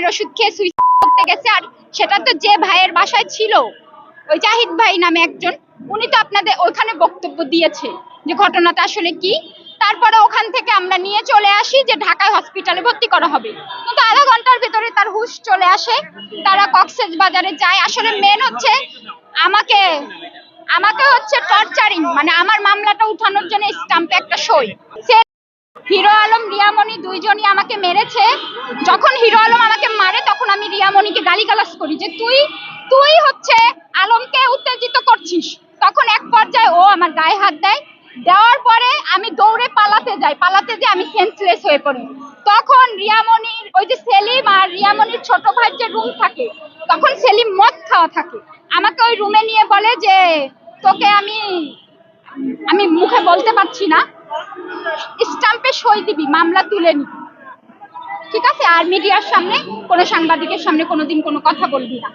ঘুমের ওষুধ খেয়ে সুইসাইড করতে গেছে। আর সেটা তো যে ভাইয়ের বাসায় ছিল, ওই জাহিদ ভাই নামে একজন, উনি তো আপনাদের ওখানে বক্তব্য দিয়েছে যে ঘটনাটা আসলে কি। তারপরে ওখান থেকে আমরা নিয়ে চলে আসি যে ঢাকায় হসপিটালে ভর্তি করা হবে, কিন্তু আধা ঘন্টার ভিতরে তার হুঁশ চলে আসে। তারা কক্সবাজারে যায়। আসলে মেন হচ্ছে আমাকে আমাকে হচ্ছে টর্চারিং, মানে আমার মামলাটা উঠানোর জন্য স্টাম্পে একটা সই। হিরো আলম রিয়ামণি দুইজনই আমাকে মেরেছে। যখন হিরো আলম আমাকে মারে তখন আমি রিয়ামণিকে গালিগালাজ করি যে তুই হচ্ছে আলমকে উত্তেজিত করছিস। তখন এক পর্যায়ে ও আমার গায়ে হাত দেয়। দেওয়ার পরে আমি দৌড়ে পালাতে যাই, আমি সেন্সলেস হয়ে পড়ি। তখন রিয়ামণির ওই যে সেলিম আর রিয়ামণির ছোট ভাইয়ের যে রুম থাকে, তখন সেলিম মদ খাওয়া থাকে, আমাকে ওই রুমে নিয়ে বলে যে তোকে আমি মুখে বলতে পারছি না, স্টাম্পে সই দিবি, মামলা তুলে নিবি, ঠিক আছে, আর মিডিয়ার সামনে কোনো সাংবাদিকের সামনে কোনোদিন কোনো কথা বলবি না।